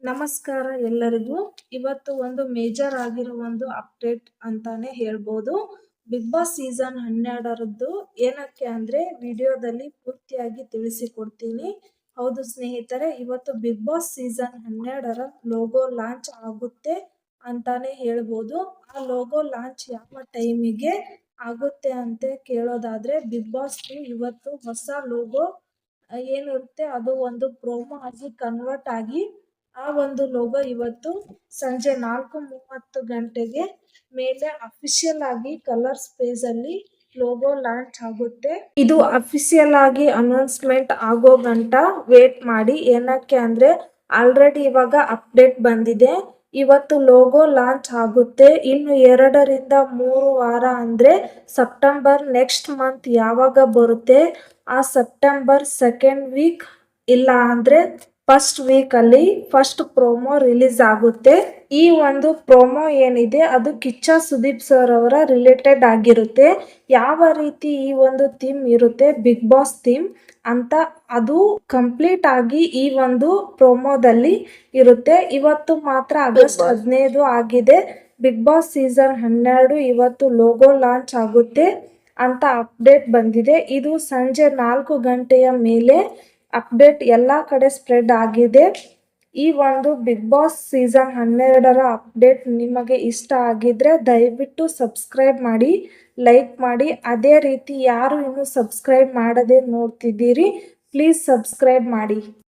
ನಮಸ್ಕಾರ ಎಲ್ಲರಿಗೂ. ಇವತ್ತು ಒಂದು ಮೇಜರ್ ಆಗಿರೋ ಒಂದು ಅಪ್ಡೇಟ್ ಅಂತಾನೆ ಹೇಳ್ಬೋದು. ಬಿಗ್ ಬಾಸ್ ಸೀಸನ್ 12ರದ್ದು ಏನಕ್ಕೆ ಅಂದ್ರೆ ವಿಡಿಯೋದಲ್ಲಿ ಪೂರ್ತಿಯಾಗಿ ತಿಳಿಸಿಕೊಡ್ತೀನಿ. ಹೌದು ಸ್ನೇಹಿತರೆ, ಇವತ್ತು ಬಿಗ್ ಬಾಸ್ ಸೀಸನ್ 12ರ ಲೋಗೋ ಲಾಂಚ್ ಆಗುತ್ತೆ ಅಂತಾನೆ ಹೇಳ್ಬೋದು. ಆ ಲೋಗೋ ಲಾಂಚ್ ಯಾವ ಟೈಮಿಗೆ ಆಗುತ್ತೆ ಅಂತ ಕೇಳೋದಾದ್ರೆ, ಬಿಗ್ ಬಾಸ್ ಇವತ್ತು ಹೊಸ ಲೋಗೋ ಏನಿರುತ್ತೆ ಅದು ಒಂದು ಪ್ರೋಮೋ ಆಗಿ ಕನ್ವರ್ಟ್ ಆಗಿ ಆ ಒಂದು ಲೋಗೋ ಇವತ್ತು ಸಂಜೆ 4:30 ಗಂಟೆಗೆ ಮೇಲೆ ಅಫಿಷಿಯಲ್ ಆಗಿ ಕಲರ್ ಸ್ಪೇಸ್ ಅಲ್ಲಿ ಲೋಗೋ ಲಾಂಚ್ ಆಗುತ್ತೆ. ಇದು ಅಫಿಷಿಯಲ್ ಆಗಿ ಅನೌನ್ಸ್ಮೆಂಟ್ ಆಗೋ ಗಂಟ ವೇಟ್ ಮಾಡಿ. ಏನಕ್ಕೆ ಅಂದ್ರೆ ಆಲ್ರೆಡಿ ಇವಾಗ ಅಪ್ಡೇಟ್ ಬಂದಿದೆ. ಇವತ್ತು ಲೋಗೋ ಲಾಂಚ್ ಆಗುತ್ತೆ. ಇನ್ನು 2 ರಿಂದ 3 ವಾರ ಅಂದ್ರೆ ಸೆಪ್ಟೆಂಬರ್ ನೆಕ್ಸ್ಟ್ ಮಂತ್ ಯಾವಾಗ ಬರುತ್ತೆ ಆ ಸೆಪ್ಟೆಂಬರ್ 2nd ವೀಕ್ ಇಲ್ಲ ಅಂದ್ರೆ ಫಸ್ಟ್ ವೀಕ್ ಅಲ್ಲಿ ಫಸ್ಟ್ ಪ್ರೋಮೋ ರಿಲೀಸ್ ಆಗುತ್ತೆ. ಈ ಒಂದು ಪ್ರೋಮೋ ಏನಿದೆ ಅದು ಕಿಚ್ಚ ಸುದೀಪ್ ಸರ್ ಅವರ ರಿಲೇಟೆಡ್ ಆಗಿರುತ್ತೆ. ಯಾವ ರೀತಿ ಈ ಒಂದು ಥೀಮ್ ಇರುತ್ತೆ, ಬಿಗ್ ಬಾಸ್ ಥೀಮ್ ಅಂತ ಅದು ಕಂಪ್ಲೀಟ್ ಆಗಿ ಈ ಒಂದು ಪ್ರೋಮೋದಲ್ಲಿ ಇರುತ್ತೆ. ಇವತ್ತು ಮಾತ್ರ ಆಗಸ್ಟ್ 15 ಆಗಿದೆ. ಬಿಗ್ ಬಾಸ್ ಸೀಸನ್ 12 ಇವತ್ತು ಲೋಗೋ ಲಾಂಚ್ ಆಗುತ್ತೆ ಅಂತ ಅಪ್ಡೇಟ್ ಬಂದಿದೆ. ಇದು ಸಂಜೆ 4 ಗಂಟೆಯ ಮೇಲೆ ಅಪ್ಡೇಟ್ ಎಲ್ಲ ಕಡೆ ಸ್ಪ್ರೆಡ್ ಆಗಿದೆ. ಈ ಒಂದು ಬಿಗ್ ಬಾಸ್ ಸೀಸನ್ 12ರ ಅಪ್ಡೇಟ್ ನಿಮಗೆ ಇಷ್ಟ ಆಗಿದ್ರೆ ದಯವಿಟ್ಟು ಸಬ್ಸ್ಕ್ರೈಬ್ ಮಾಡಿ, ಲೈಕ್ ಮಾಡಿ. ಅದೇ ರೀತಿ ಯಾರು ಇನ್ನೂ ಸಬ್ಸ್ಕ್ರೈಬ್ ಮಾಡದೆ ನೋಡ್ತಿದ್ದೀರಿ ಪ್ಲೀಸ್ ಸಬ್ಸ್ಕ್ರೈಬ್ ಮಾಡಿ.